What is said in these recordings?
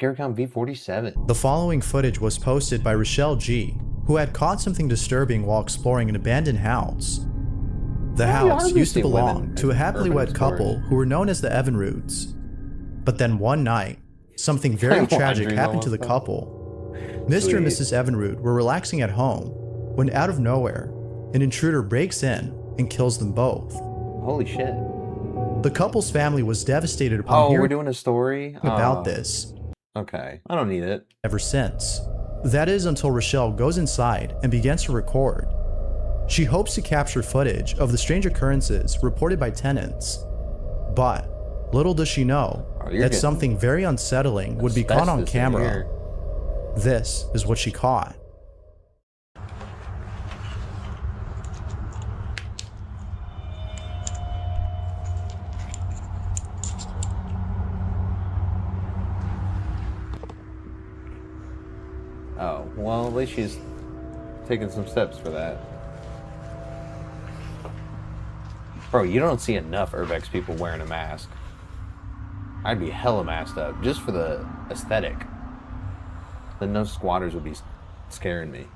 Recount V47. The following footage was posted by Rochelle G, who had caught something disturbing while exploring an abandoned house. The house used to belong to a happily wed couple who were known as the Evanrudes. But then one night, something very tragic happened to the couple. Mr. and Mrs. Evanrude were relaxing at home when out of nowhere, an intruder breaks in and kills them both. Holy shit. The couple's family was devastated upon we're hearing doing a story about this. Okay, I don't need it. Ever since. That is until Rochelle goes inside and begins to record. She hopes to capture footage of the strange occurrences reported by tenants. But little does she know that something very unsettling would be caught on camera. This is what she caught. Oh, well, at least she's taking some steps for that. Bro, you don't see enough Urbex people wearing a mask. I'd be hella masked up, just for the aesthetic. Then no squatters would be scaring me.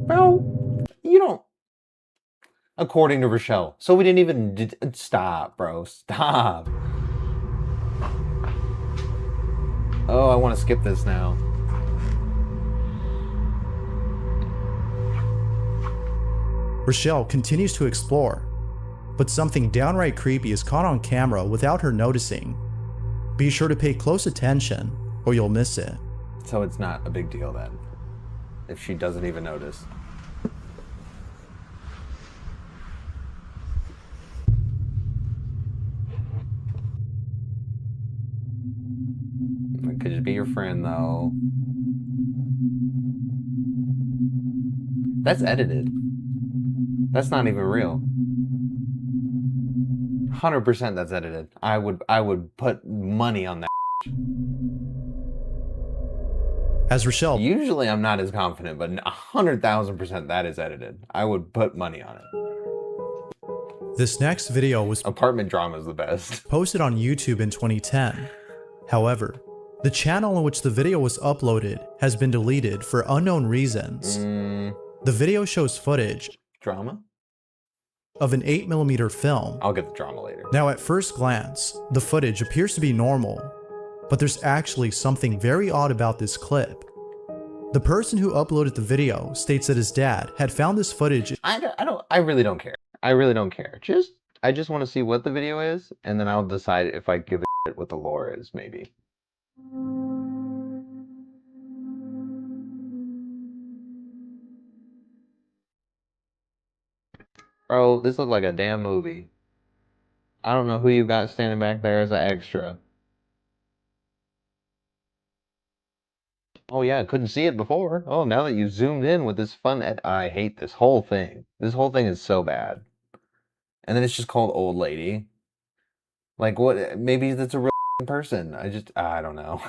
Bro, you don't... According to Rochelle. So we didn't even... Stop, bro. Stop. Oh, I want to skip this now. Rochelle continues to explore, but something downright creepy is caught on camera without her noticing. Be sure to pay close attention, or you'll miss it. So it's not a big deal then, if she doesn't even notice. It could just be your friend, though. That's edited. That's not even real. 100% that's edited. I would put money on that. As Rochelle... Usually I'm not as confident, but 100,000% that is edited. I would put money on it. This next video was... Apartment drama is the best. ...posted on YouTube in 2010. However, the channel in which the video was uploaded has been deleted for unknown reasons. The video shows footage... Drama? ...of an 8mm film. I'll get the drama later. Now at first glance, the footage appears to be normal, but there's actually something very odd about this clip. The person who uploaded the video states that his dad had found this footage... I really don't care. I really don't care. I just want to see what the video is, and then I'll decide if I give a shit what the lore is, maybe. Bro, this looks like a damn movie. I don't know who you got standing back there as an extra. Oh yeah, I couldn't see it before. Oh, now that you zoomed in with this fun I hate this whole thing. This whole thing is so bad. And then it's just called Old Lady. Like what? Maybe that's a real person. I don't know.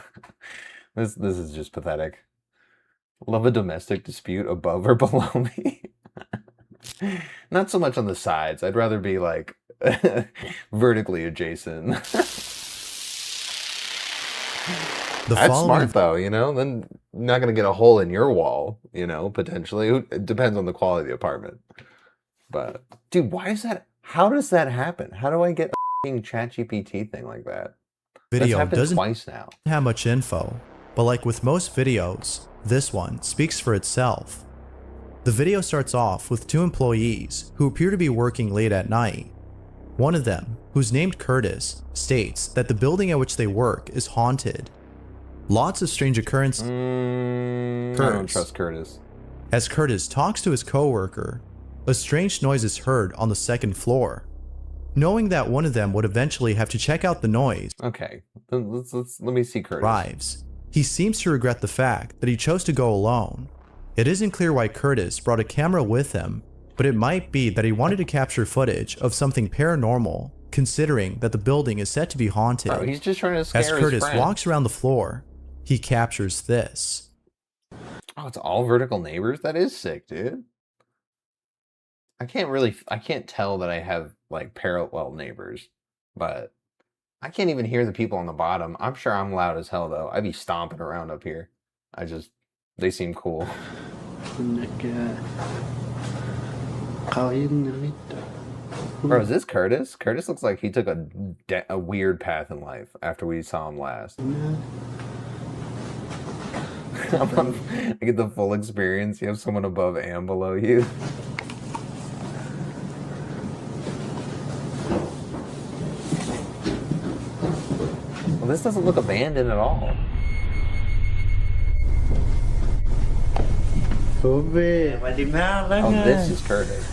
This is just pathetic. Love a domestic dispute above or below me. Not so much on the sides. I'd rather be like vertically adjacent. That's smart though, you know? Then you're not going to get a hole in your wall, you know, potentially. It depends on the quality of the apartment. But, dude, why is that? How does that happen? How do I get a ChatGPT thing like that? Video That's happened doesn't twice now. have much info, but like with most videos, this one speaks for itself. The video starts off with two employees who appear to be working late at night. One of them, who's named Curtis, states that the building at which they work is haunted. Lots of strange occurrences. I don't trust Curtis. As Curtis talks to his coworker, a strange noise is heard on the second floor. Knowing that one of them would eventually have to check out the noise, okay, let me see Curtis. Arrives. He seems to regret the fact that he chose to go alone. It isn't clear why Curtis brought a camera with him, but it might be that he wanted to capture footage of something paranormal, considering that the building is said to be haunted. Bro, he's just trying to scare his friend. As Curtis walks around the floor, he captures this. Oh, it's all vertical neighbors? That is sick, dude. I can't tell that I have like parallel neighbors. but I can't even hear the people on the bottom. I'm sure I'm loud as hell though. I'd be stomping around up here. They seem cool. Bro, is this Curtis? Curtis looks like he took a weird path in life after we saw him last. I get the full experience. You have someone above and below you. Well, this doesn't look abandoned at all. Oh, this is Curtis.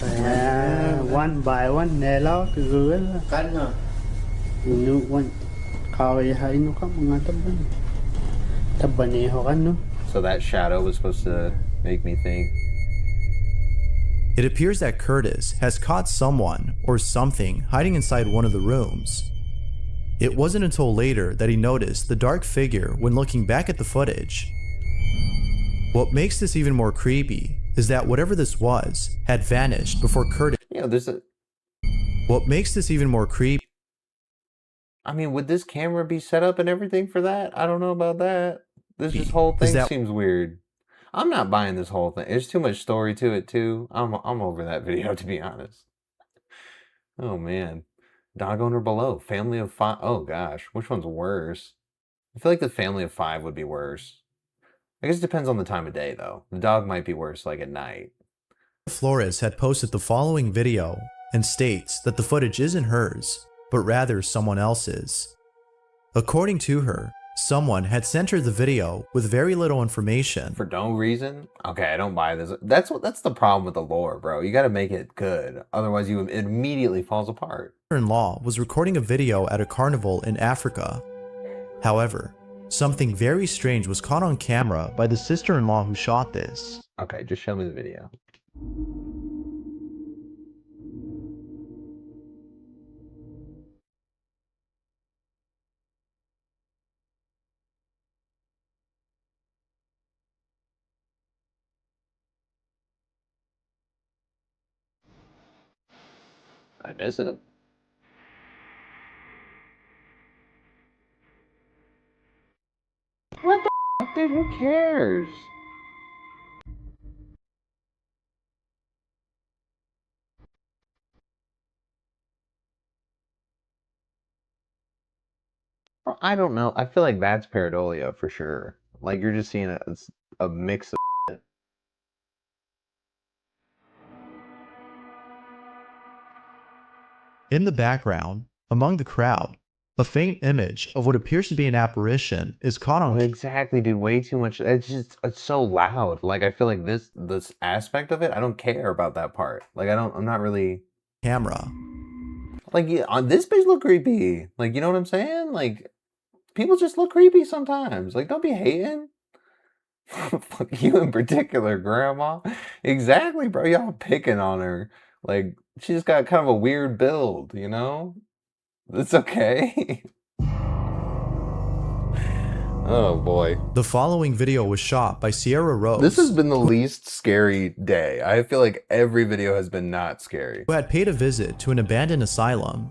One by one, nelo kagul. Kano? One kaway hay no ka mga taban. Tabaneho ka no. So that shadow was supposed to make me think. It appears that Curtis has caught someone or something hiding inside one of the rooms. It wasn't until later that he noticed the dark figure when looking back at the footage. What makes this even more creepy is that whatever this was had vanished before Curtis. What makes this even more creepy? I mean, would this camera be set up and everything for that? I don't know about that. This whole thing seems weird. I'm not buying this whole thing. There's too much story to it too. I'm over that video, to be honest. Oh man. Dog owner below. Family of 5. Oh gosh. Which one's worse? I feel like the family of 5 would be worse. I guess it depends on the time of day though. The dog might be worse like at night. Flores had posted the following video and states that the footage isn't hers, but rather someone else's. According to her, someone had sent her the video with very little information. For no reason? Okay, I don't buy this. That's the problem with the lore, bro. You gotta make it good. Otherwise it immediately falls apart. Her in-law was recording a video at a carnival in Africa. However, something very strange was caught on camera by the sister-in-law who shot this. Okay, just show me the video. I miss it. What the f, dude? Who cares? I don't know. I feel like that's pareidolia for sure. Like you're just seeing a mix of shit. In the background, among the crowd, a faint image of what appears to be an apparition is caught on. Exactly, dude. Way too much. It's so loud. Like I feel like this aspect of it, I don't care about that part. Like I'm not really camera. Like on this page look creepy. Like you know what I'm saying? Like people just look creepy sometimes. Like don't be hating. Fuck you in particular, Grandma. Exactly, bro. Y'all picking on her. Like she just got kind of a weird build, you know? It's okay. Oh boy. The following video was shot by Sierra Rose. This has been the least scary day. I feel like every video has been not scary. Who had paid a visit to an abandoned asylum.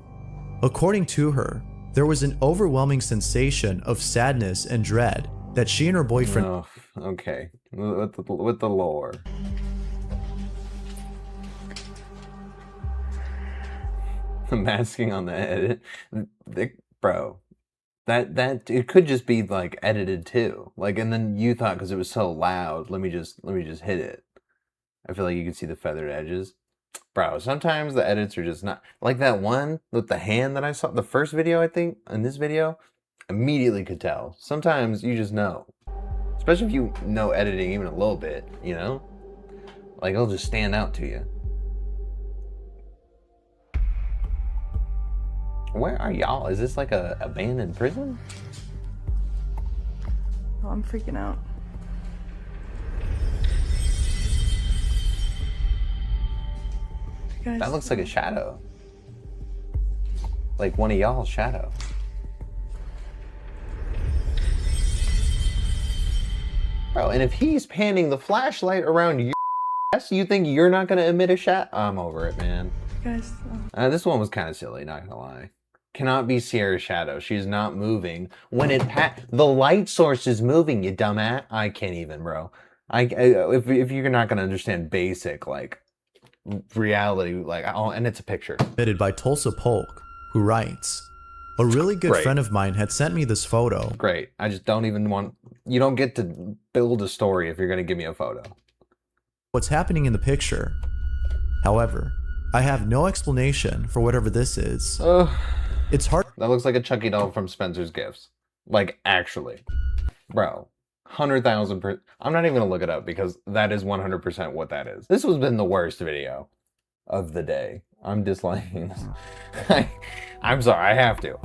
According to her, there was an overwhelming sensation of sadness and dread that she and her boyfriend. Oh, okay. With the lore. The masking on the edit. Bro. That it could just be like edited too. Like and then you thought because it was so loud, let me just hit it. I feel like you can see the feathered edges. Bro, sometimes the edits are just not like that one with the hand that I saw the first video, I think, in this video, immediately could tell. Sometimes you just know. Especially if you know editing even a little bit, you know? Like it'll just stand out to you. Where are y'all? Is this like a abandoned prison? Oh, I'm freaking out. Guys, that looks like a shadow. Like one of y'all's shadow. Bro, and if he's panning the flashlight around your ass, you think you're not gonna emit a shot? I'm over it, man. guys, This one was kind of silly, not gonna lie. Cannot be Sierra's shadow. She's not moving. When the light source is moving, you dumbass. I can't even, bro. If you're not gonna understand basic like reality, like and it's a picture. Submitted by Tulsa Polk, who writes, "A really good friend of mine had sent me this photo." Great. I just don't even want. You don't get to build a story if you're gonna give me a photo. What's happening in the picture? However, I have no explanation for whatever this is. It's hard. That looks like a Chucky doll from Spencer's Gifts. Like, actually. Bro. 100,000%. I'm not even gonna look it up because that is 100% what that is. This has been the worst video of the day. I'm disliking this. I'm sorry, I have to.